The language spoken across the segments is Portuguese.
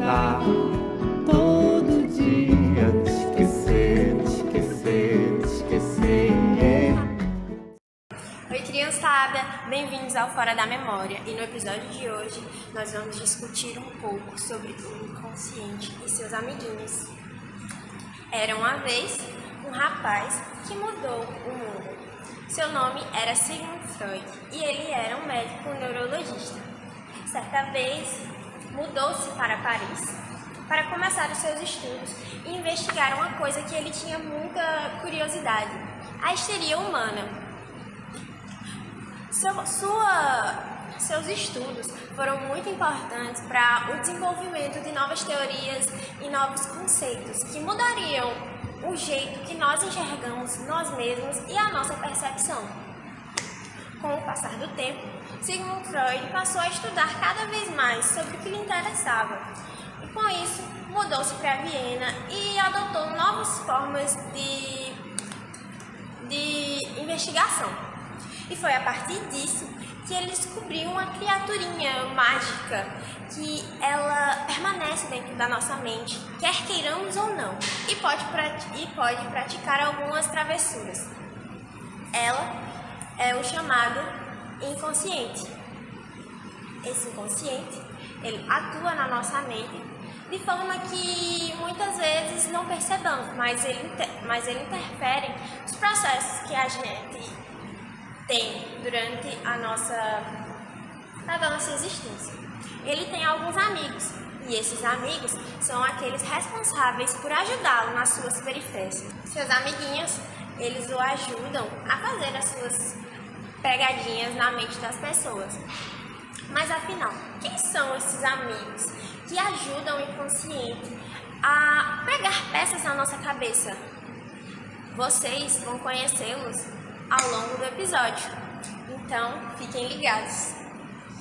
tentar todo dia te esquecer, te esquecer, te esquecer. Oi, criançada! Bem-vindos ao Fora da Memória. E no episódio de hoje nós vamos discutir um pouco sobre o inconsciente e seus amiguinhos. Era uma vez um rapaz que mudou o mundo. Seu nome era Sigmund Freud e ele era um médico neurologista. Certa vez mudou-se para Paris para começar os seus estudos e investigar uma coisa que ele tinha muita curiosidade: a histeria humana. Seus estudos foram muito importantes para o desenvolvimento de novas teorias e novos conceitos que mudariam o jeito que nós enxergamos nós mesmos e a nossa percepção. Com o passar do tempo, Sigmund Freud passou a estudar cada vez mais sobre o que lhe interessava e, com isso, mudou-se para Viena e adotou novas formas de investigação. E foi a partir disso que ele descobriu uma criaturinha mágica que ela permanece dentro da nossa mente, quer queiramos ou não, e pode praticar algumas travessuras. Ela é o chamado inconsciente. Esse inconsciente, ele atua na nossa mente de forma que muitas vezes não percebamos, mas ele interfere nos processos que a gente tem durante a nossa existência. Ele tem alguns amigos, e esses amigos são aqueles responsáveis por ajudá-lo nas suas peripécias. Seus amiguinhos, eles o ajudam a fazer as suas pegadinhas na mente das pessoas. Mas afinal, quem são esses amigos que ajudam o inconsciente a pregar peças na nossa cabeça? Vocês vão conhecê-los ao longo do episódio, então fiquem ligados.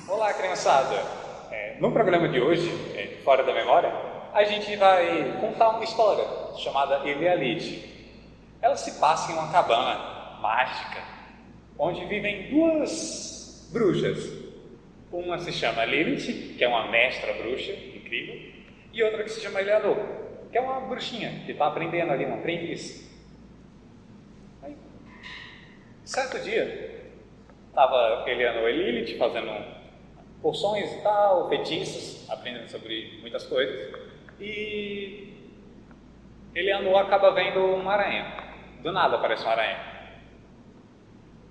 Olá, criançada! No programa de hoje, Fora da Memória, a gente vai contar uma história chamada Elialite. Ela se passa em uma cabana mágica, onde vivem duas bruxas. Uma se chama Lilith, que é uma mestra bruxa incrível, e outra que se chama Eleanor, que é uma bruxinha que está aprendendo ali, uma aprendiz. Certo dia, estava Eleanor e Lilith fazendo poções e tal, feitiços, aprendendo sobre muitas coisas, e Eleanor acaba vendo uma aranha. Do nada aparece uma aranha.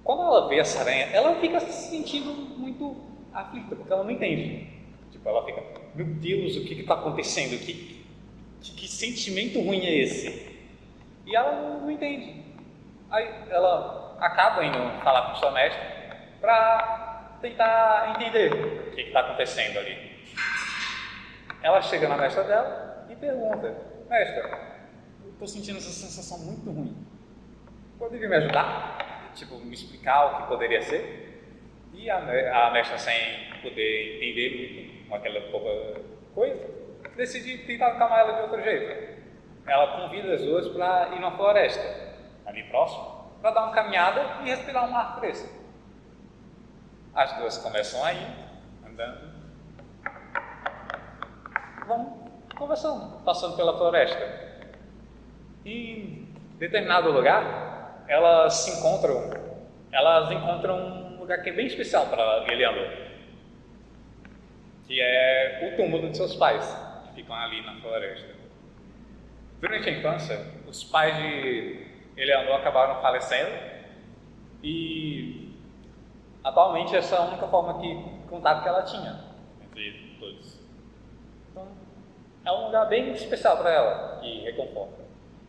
Quando ela vê essa aranha, ela fica se sentindo muito aflita, porque ela não entende. Tipo, ela fica, meu Deus, o que está acontecendo? Que sentimento ruim é esse? E ela não entende. Aí ela acaba indo falar com sua mestra para tentar entender o que está acontecendo ali. Ela chega na mestra dela e pergunta: mestra, eu estou sentindo essa sensação muito ruim. Poderia me ajudar? Tipo, me explicar o que poderia ser? E a mestra, sem poder entender muito aquela pouca coisa, decide tentar acalmar ela de outro jeito. Ela convida as duas para ir na floresta, ali próximo, para dar uma caminhada e respirar um ar fresco. As duas começam a ir, andando, vão conversando, passando pela floresta. E em determinado lugar, elas encontram um lugar que é bem especial para Eleanor, que é o túmulo de seus pais, que ficam ali na floresta. Durante a infância, os pais de Eleanor acabaram falecendo e atualmente essa é a única forma de contato que ela tinha entre todos. Então é um lugar bem especial para ela e reconforta.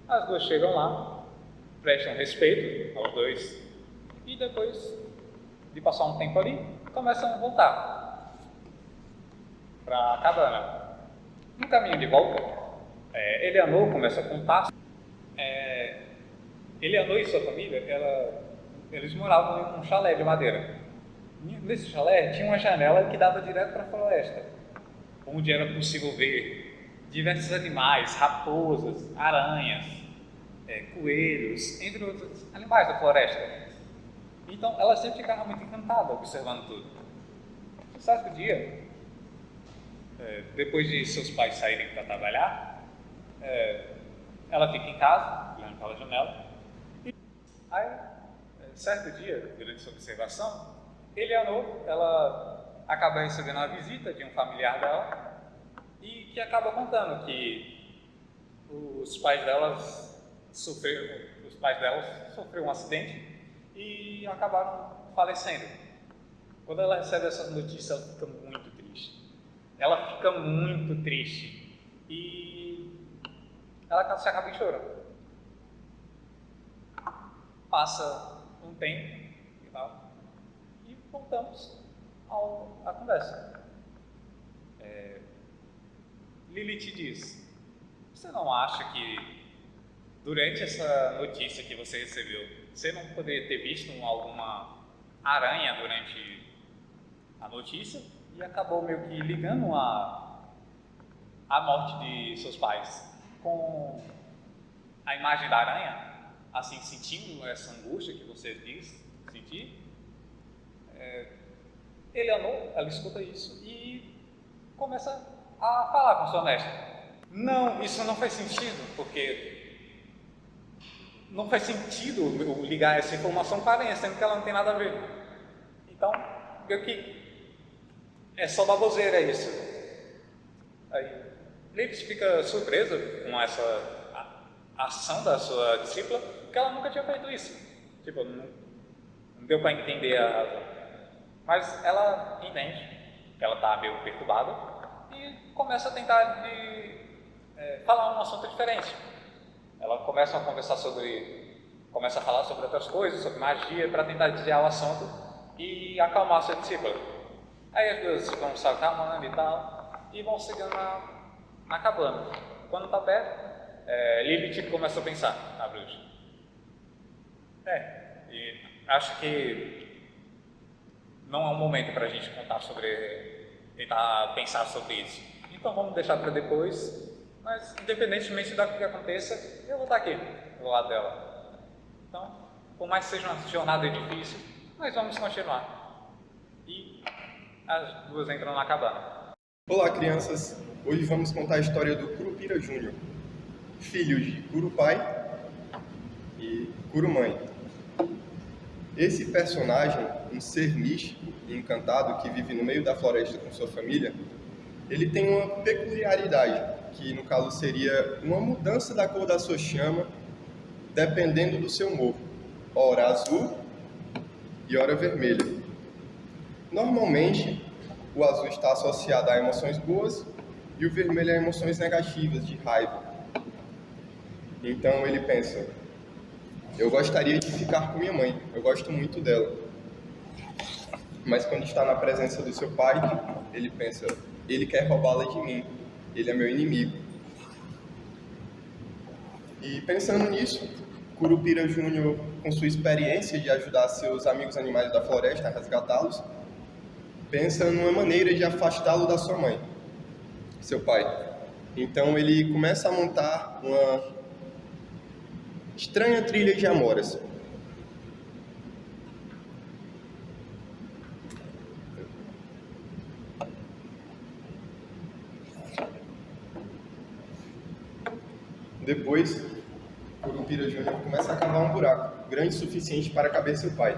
As duas chegam lá, prestam respeito aos dois e depois de passar um tempo ali, começam a voltar para a cabana. No caminho de volta, Eleanor começa a contar. Eleanor e sua família, eles moravam em um chalé de madeira. Nesse chalé tinha uma janela que dava direto para a floresta, onde era possível ver diversos animais, raposas, aranhas, coelhos, entre outros animais da floresta. Então ela sempre ficava muito encantada observando tudo. Certo dia, depois de seus pais saírem para trabalhar, ela fica em casa, olhando pela janela. E aí, certo dia, durante sua observação, Eleanor, ela acaba recebendo uma visita de um familiar dela e que acaba contando que os pais delas sofreram um acidente e acabaram falecendo. Quando ela recebe essa notícia, ela fica muito triste. Ela fica muito triste e ela se acaba chorando. Passa um tempo e tal, e voltamos à conversa. Lilith diz: você não acha que durante essa notícia que você recebeu, você não poderia ter visto alguma aranha durante a notícia e acabou meio que ligando a morte de seus pais com a imagem da aranha, assim, sentindo essa angústia que você diz sentir? Eleanor, ela escuta isso e começa a falar com sua mestra: não, isso não faz sentido, porque não faz sentido eu ligar essa informação com a aranha, sendo que ela não tem nada a ver. Então, meio que é só baboseira isso. Aí, Lilith fica surpresa com essa ação da sua discípula, porque ela nunca tinha feito isso. Tipo, não deu para entender a razão. Mas ela entende que ela está meio perturbada e começa a tentar falar um assunto diferente. Ela começa a falar sobre outras coisas, sobre magia, para tentar desviar o assunto e acalmar a sua discípula. Aí as duas vão se acalmando e tal, e vão chegando na cabana. Quando está perto, Lilith começa a pensar na bruxa. E acho que não é um momento para a gente tentar pensar sobre isso. Então vamos deixar para depois, mas independentemente do que aconteça, eu vou estar aqui, do lado dela. Então, por mais que seja uma jornada difícil, nós vamos continuar. E as duas entram na cabana. Olá, crianças! Hoje vamos contar a história do Curupira Júnior, filho de Curupai e Curumãe. Esse personagem, um ser místico e encantado que vive no meio da floresta com sua família, ele tem uma peculiaridade, que no caso seria uma mudança da cor da sua chama, dependendo do seu humor, ora azul e ora vermelha. Normalmente, o azul está associado a emoções boas e o vermelho a emoções negativas, de raiva. Então ele pensa: eu gostaria de ficar com minha mãe, eu gosto muito dela. Mas quando está na presença do seu pai, ele pensa: ele quer roubá-la de mim, ele é meu inimigo. E pensando nisso, Curupira Júnior, com sua experiência de ajudar seus amigos animais da floresta a resgatá-los, pensa numa maneira de afastá-lo da sua mãe, seu pai. Então ele começa a montar uma estranha trilha de amoras. Depois, Curupira Júnior começa a cavar um buraco, grande o suficiente para caber seu pai.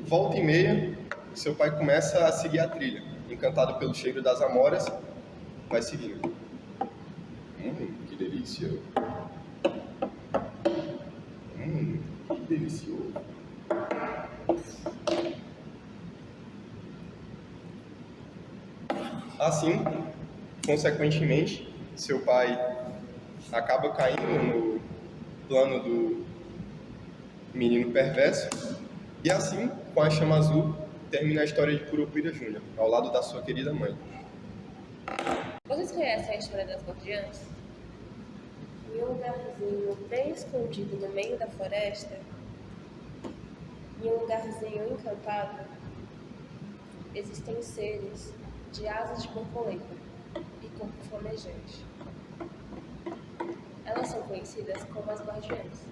Volta e meia, seu pai começa a seguir a trilha, encantado pelo cheiro das amoras, vai seguindo. Que delícia! Que delicioso! Assim, consequentemente, seu pai acaba caindo no plano do menino perverso e assim, com a chama azul, termina a história de Curupira Júnior, ao lado da sua querida mãe. Vocês conhecem a história das guardiãs? Em um lugarzinho bem escondido no meio da floresta, em um lugarzinho encantado, existem seres de asas de borboleta e corpo flamejante. Elas são conhecidas como as guardiãs.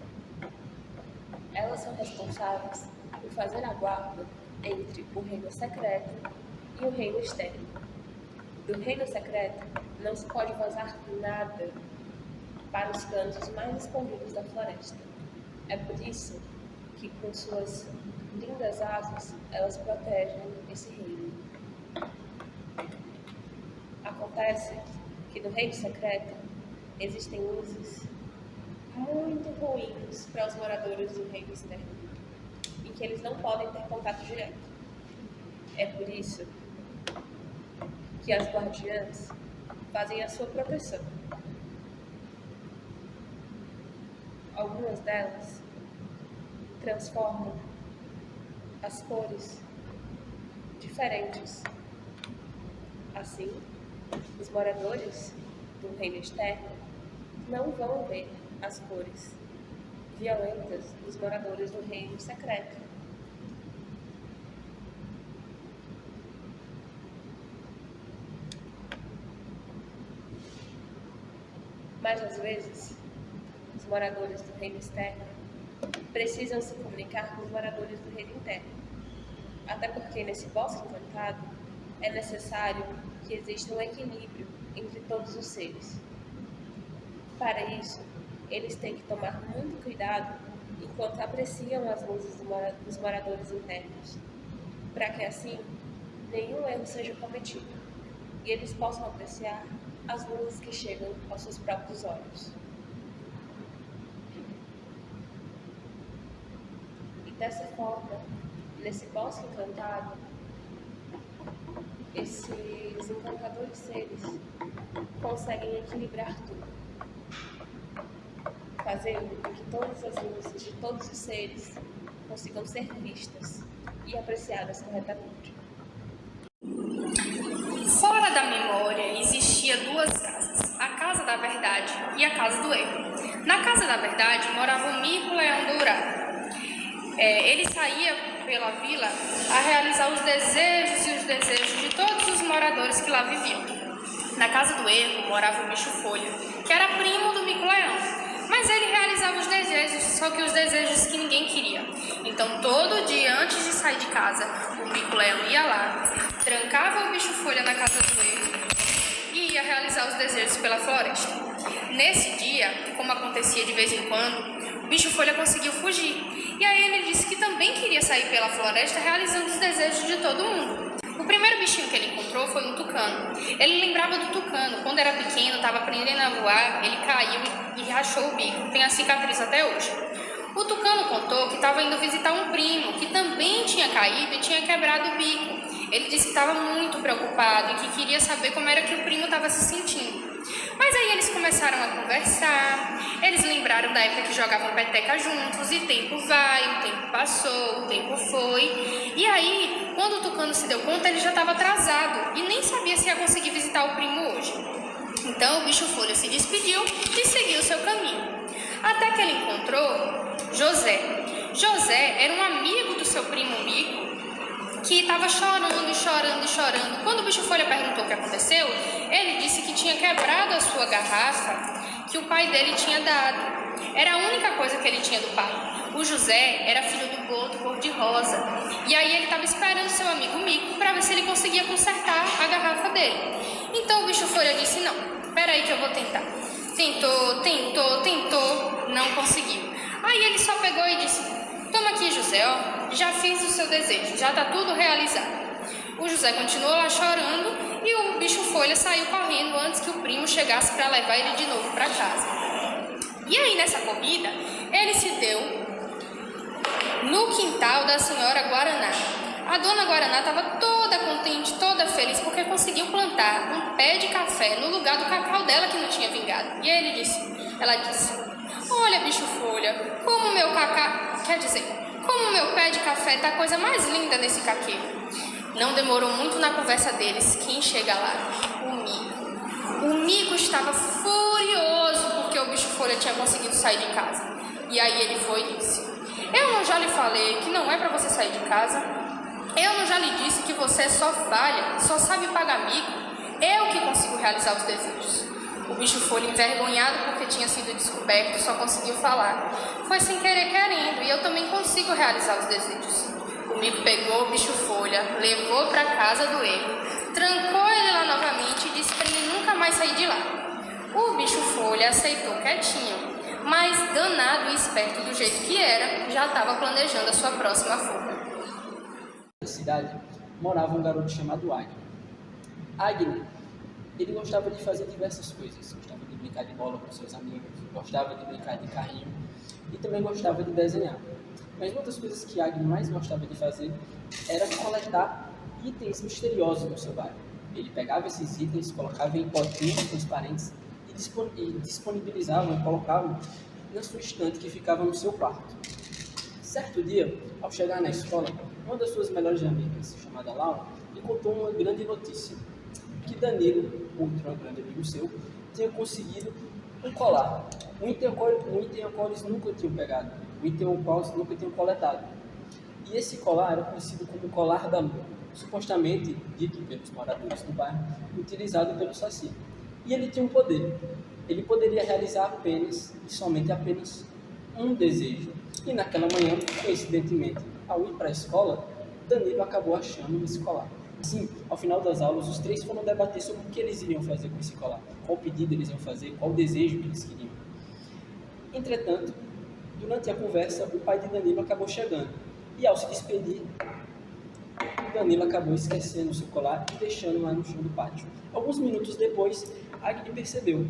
Elas são responsáveis por fazer a guarda entre o reino secreto e o reino externo. Do reino secreto não se pode vazar nada para os cantos mais escondidos da floresta. É por isso que, com suas lindas asas, elas protegem esse reino. Acontece que no reino secreto existem luzes muito ruins para os moradores do reino externo e que eles não podem ter contato direto. É por isso que as guardiãs fazem a sua proteção. Algumas delas transformam as cores diferentes. Assim, os moradores do reino externo não vão ver as cores violentas dos moradores do reino secreto. Mas às vezes, os moradores do reino externo precisam se comunicar com os moradores do reino interno. Até porque nesse bosque encantado é necessário que exista um equilíbrio entre todos os seres. Para isso, eles têm que tomar muito cuidado enquanto apreciam as luzes dos moradores internos, para que assim nenhum erro seja cometido e eles possam apreciar as luzes que chegam aos seus próprios olhos. E dessa forma, nesse bosque encantado, esses encantadores seres conseguem equilibrar tudo, fazendo com que todas as luzes de todos os seres consigam ser vistas e apreciadas corretamente. Fora da memória existia duas casas, a Casa da Verdade e a Casa do Erro. Na Casa da Verdade morava um mico-leão dourado. Ele saía pela vila a realizar os desejos e os desejos de todos os moradores que lá viviam. Na Casa do Erro morava o bicho-folha, que era primo do mico-leão. Mas ele realizava os desejos, só que os desejos que ninguém queria. Então, todo dia, antes de sair de casa, o mico-leão ia lá, trancava o bicho-folha na casa do erro e ia realizar os desejos pela floresta. Nesse dia, como acontecia de vez em quando, o bicho-folha conseguiu fugir. E aí ele disse que também queria sair pela floresta, realizando os desejos de todo mundo. O primeiro bichinho que ele encontrou foi um tucano. Ele lembrava do tucano. Quando era pequeno, estava aprendendo a voar, ele caiu e rachou o bico. Tem a cicatriz até hoje. O tucano contou que estava indo visitar um primo, que também tinha caído e tinha quebrado o bico. Ele disse que estava muito preocupado e que queria saber como era que o primo estava se sentindo. Mas aí eles começaram a conversar, eles lembraram da época que jogavam peteca juntos, e tempo vai, o tempo passou, o tempo foi. E aí, quando o tucano se deu conta, ele já estava atrasado e nem sabia se ia conseguir visitar o primo hoje. Então o bicho-folha se despediu e seguiu o seu caminho. Até que ele encontrou José. José era um amigo do seu primo Mico, que estava chorando. Quando o bicho-folha perguntou o que aconteceu, ele disse que tinha quebrado a sua garrafa que o pai dele tinha dado. Era a única coisa que ele tinha do pai. O José era filho do boto cor-de-rosa. E aí ele estava esperando seu amigo Mico para ver se ele conseguia consertar a garrafa dele. Então o bicho-folha disse, não, peraí que eu vou tentar. Tentou, não conseguiu. Aí ele só pegou e disse, toma aqui, José, ó, já fiz o seu desejo, já está tudo realizado. O José continuou lá chorando e o bicho-folha saiu correndo antes que o primo chegasse para levar ele de novo para casa. E aí, nessa corrida, ele se deu no quintal da senhora Guaraná. A dona Guaraná estava toda contente, toda feliz, porque conseguiu plantar um pé de café no lugar do cacau dela que não tinha vingado. E aí ela disse, olha, bicho-folha, como o meu pé de café tá a coisa mais linda nesse caqueiro. Não demorou muito na conversa deles. Quem chega lá? O Mico. O Mico estava furioso porque o bicho-folha tinha conseguido sair de casa. E aí ele foi e disse, eu não já lhe falei que não é para você sair de casa? Eu não já lhe disse que você só falha, só sabe pagar mico? Eu que consigo realizar os desejos. O bicho-folha, envergonhado porque tinha sido descoberto, só conseguiu falar. Foi sem querer querendo, e eu também consigo realizar os desejos. O mico pegou o bicho folha, levou para casa do erro, trancou ele lá novamente e disse para ele nunca mais sair de lá. O bicho folha aceitou quietinho, mas danado e esperto do jeito que era, já estava planejando a sua próxima fuga. Na cidade morava um garoto chamado Agni. Agni, ele gostava de fazer diversas coisas. Gostava de brincar de bola com seus amigos, gostava de brincar de carrinho e também gostava de desenhar. Mas uma das coisas que Agni mais gostava de fazer era coletar itens misteriosos no seu bairro. Ele pegava esses itens, colocava em potinhos transparentes e disponibilizava e colocava na sua estante que ficava no seu quarto. Certo dia, ao chegar na escola, uma das suas melhores amigas, chamada Laura, lhe contou uma grande notícia, que Danilo, outro grande amigo seu, tinha conseguido um colar, um item ao qual eles nunca tinham pegado, um item ao qual eles nunca tinham coletado. E esse colar era conhecido como colar da lua, supostamente, dito pelos moradores do bairro, utilizado pelo Saci. E ele tinha um poder. Ele poderia realizar apenas, e somente apenas, um desejo. E naquela manhã, coincidentemente, ao ir para a escola, Danilo acabou achando esse colar. Assim, ao final das aulas, os três foram debater sobre o que eles iriam fazer com esse colar, qual pedido eles iam fazer, qual desejo que eles queriam. Entretanto, durante a conversa, o pai de Danilo acabou chegando, e ao se despedir, Danilo acabou esquecendo o seu colar e deixando lá no chão do pátio. Alguns minutos depois, Agni percebeu,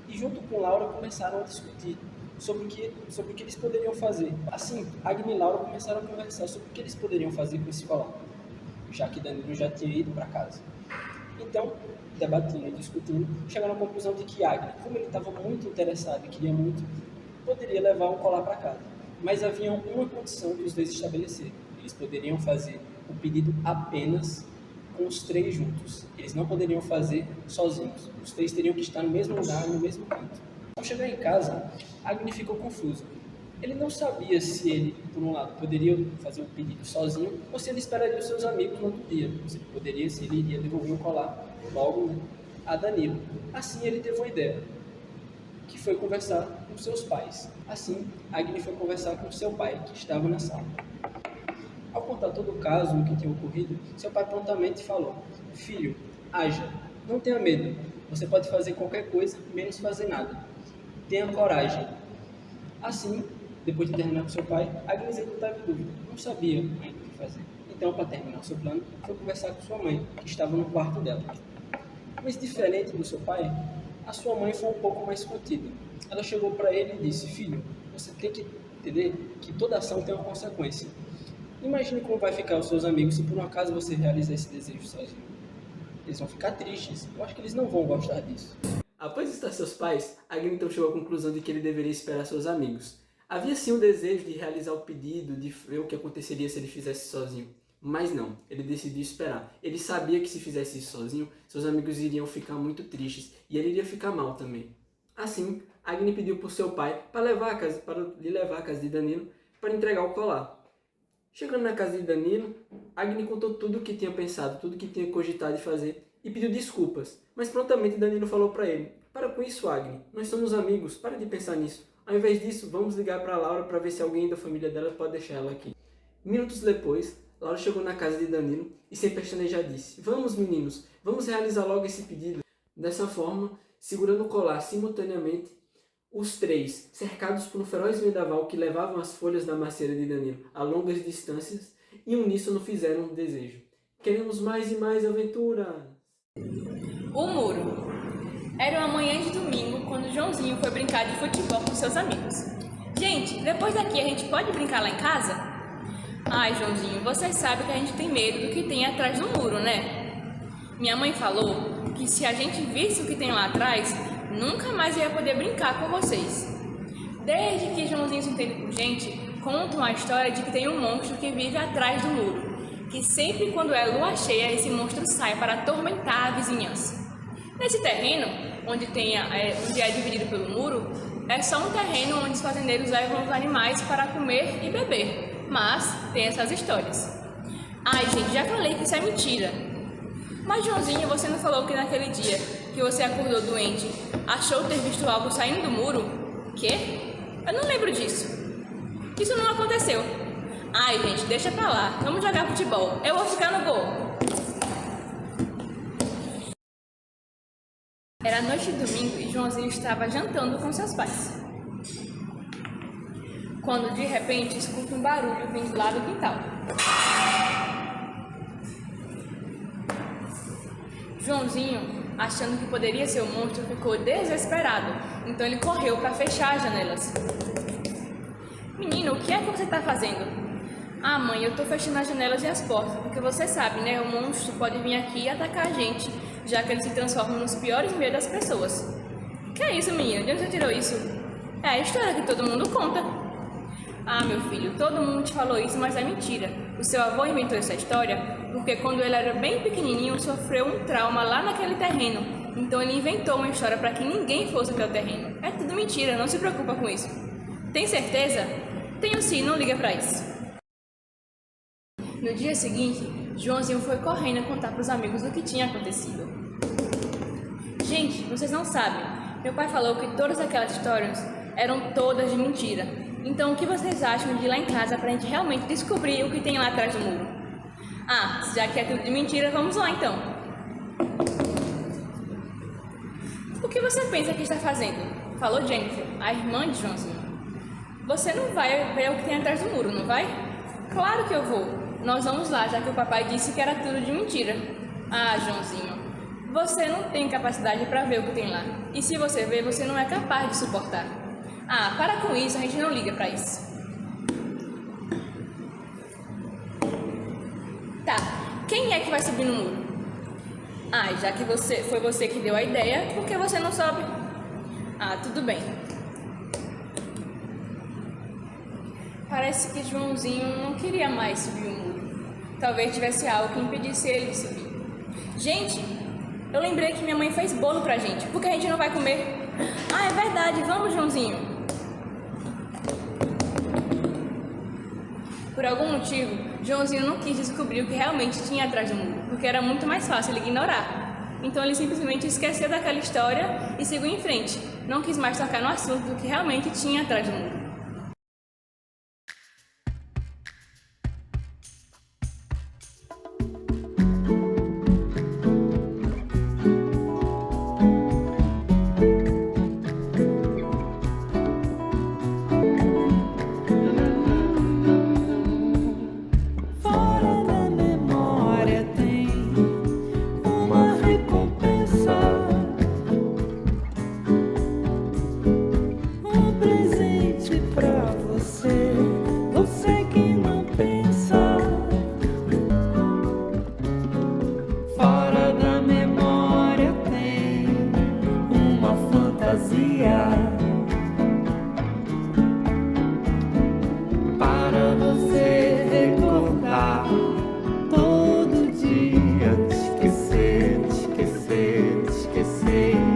e junto com Laura começaram a discutir sobre o que eles poderiam fazer. Assim, Agni e Laura começaram a conversar sobre o que eles poderiam fazer com esse colar, já que Danilo já tinha ido para casa. Então, debatendo e discutindo, chegaram à conclusão de que Agni, como ele estava muito interessado e queria muito, poderia levar um colar para casa. Mas havia uma condição que os dois estabeleceram. Eles poderiam fazer o pedido apenas com os três juntos. Eles não poderiam fazer sozinhos. Os três teriam que estar no mesmo lugar, no mesmo canto. Ao chegar em casa, Agni ficou confuso. Ele não sabia se ele, por um lado, poderia fazer o pedido sozinho ou se ele esperaria os seus amigos no outro dia. Se ele iria devolver o colar logo a Danilo. Assim, ele teve uma ideia, que foi conversar com seus pais. Assim, Agni foi conversar com seu pai, que estava na sala. Ao contar todo o caso, o que tinha ocorrido, seu pai prontamente falou: "Filho, haja, não tenha medo. Você pode fazer qualquer coisa, menos fazer nada. Tenha coragem." Assim, depois de terminar com seu pai, Agni estava em dúvida, não sabia ainda o que fazer. Então, para terminar o seu plano, foi conversar com sua mãe, que estava no quarto dela. Mas diferente do seu pai, a sua mãe foi um pouco mais contida. Ela chegou para ele e disse: "Filho, você tem que entender que toda ação tem uma consequência. Imagine como vai ficar os seus amigos se por um acaso você realizar esse desejo sozinho. Eles vão ficar tristes. Eu acho que eles não vão gostar disso." Após estar seus pais, Agni então chegou à conclusão de que ele deveria esperar seus amigos. Havia sim o desejo de realizar o pedido, de ver o que aconteceria se ele fizesse sozinho. Mas não, ele decidiu esperar. Ele sabia que se fizesse isso sozinho, seus amigos iriam ficar muito tristes e ele iria ficar mal também. Assim, Agni pediu por seu pai para lhe levar à casa de Danilo para entregar o colar. Chegando na casa de Danilo, Agni contou tudo o que tinha pensado, tudo o que tinha cogitado de fazer e pediu desculpas. Mas prontamente Danilo falou para ele: "Para com isso, Agni, nós somos amigos, para de pensar nisso. Ao invés disso, vamos ligar para Laura para ver se alguém da família dela pode deixar ela aqui." Minutos depois, Laura chegou na casa de Danilo e sem pestanejar disse: "Vamos, meninos, vamos realizar logo esse pedido." Dessa forma, segurando o colar simultaneamente, os três, cercados por um feroz vendaval que levavam as folhas da macieira de Danilo a longas distâncias, em uníssono fizeram um desejo: "Queremos mais e mais aventuras." O muro. Era uma manhã de domingo quando Joãozinho foi brincar de futebol com seus amigos. "Gente, depois daqui a gente pode brincar lá em casa?" "Ai, Joãozinho, você sabe que a gente tem medo do que tem atrás do muro, né? Minha mãe falou que se a gente visse o que tem lá atrás, nunca mais ia poder brincar com vocês." Desde que Joãozinho se entende por gente, contam a história de que tem um monstro que vive atrás do muro, que sempre quando é lua cheia, esse monstro sai para atormentar a vizinhança. Nesse terreno, onde é dividido pelo muro, é só um terreno onde os fazendeiros levam os animais para comer e beber, mas tem essas histórias. "Ai, gente, já falei que isso é mentira." "Mas, Joãozinho, você não falou que naquele dia que você acordou doente, achou ter visto algo saindo do muro?" "Quê? Eu não lembro disso." "Isso não aconteceu." Ai, gente, deixa pra lá. Vamos jogar futebol. Eu vou ficar no gol. Era noite de domingo e Joãozinho estava jantando com seus pais. Quando, de repente, escuta um barulho vindo lá do quintal. Joãozinho, achando que poderia ser um monstro, ficou desesperado. Então ele correu para fechar as janelas. Menino, o que é que você está fazendo? Ah, mãe, eu tô fechando as janelas e as portas, porque você sabe, né? O monstro pode vir aqui e atacar a gente, já que ele se transforma nos piores medos das pessoas. Que é isso, menino? De onde você tirou isso? É a história que todo mundo conta. Ah, meu filho, todo mundo te falou isso, mas é mentira. O seu avô inventou essa história porque quando ele era bem pequenininho, sofreu um trauma lá naquele terreno. Então ele inventou uma história para que ninguém fosse até o terreno. É tudo mentira, não se preocupa com isso. Tem certeza? Tenho sim, não liga pra isso. No dia seguinte, Joãozinho foi correndo contar pros amigos o que tinha acontecido. Gente, vocês não sabem. Meu pai falou que todas aquelas histórias eram todas de mentira. Então, o que vocês acham de ir lá em casa pra gente realmente descobrir o que tem lá atrás do muro? Ah, já que é tudo de mentira, vamos lá então. O que você pensa que está fazendo? Falou Jennifer, a irmã de Joãozinho. Você não vai ver o que tem atrás do muro, não vai? Claro que eu vou. Nós vamos lá, já que o papai disse que era tudo de mentira. Ah, Joãozinho, você não tem capacidade para ver o que tem lá. E se você ver, você não é capaz de suportar. Ah, para com isso, a gente não liga para isso. Tá, quem é que vai subir no muro? Ah, já que foi você que deu a ideia, por que você não sobe? Ah, tudo bem. Parece que Joãozinho não queria mais subir o muro. Talvez tivesse algo que impedisse ele de subir. Gente, eu lembrei que minha mãe fez bolo pra gente. Por que a gente não vai comer? Ah, é verdade. Vamos, Joãozinho. Por algum motivo, Joãozinho não quis descobrir o que realmente tinha atrás do muro, porque era muito mais fácil ele ignorar. Então ele simplesmente esqueceu daquela história e seguiu em frente. Não quis mais tocar no assunto do que realmente tinha atrás do muro. Fora da memória tem uma recompensa, um presente pra você, você que não pensa. Fora da memória tem uma fantasia para você recordar todo dia, te esquecer, te esquecer, te esquecer.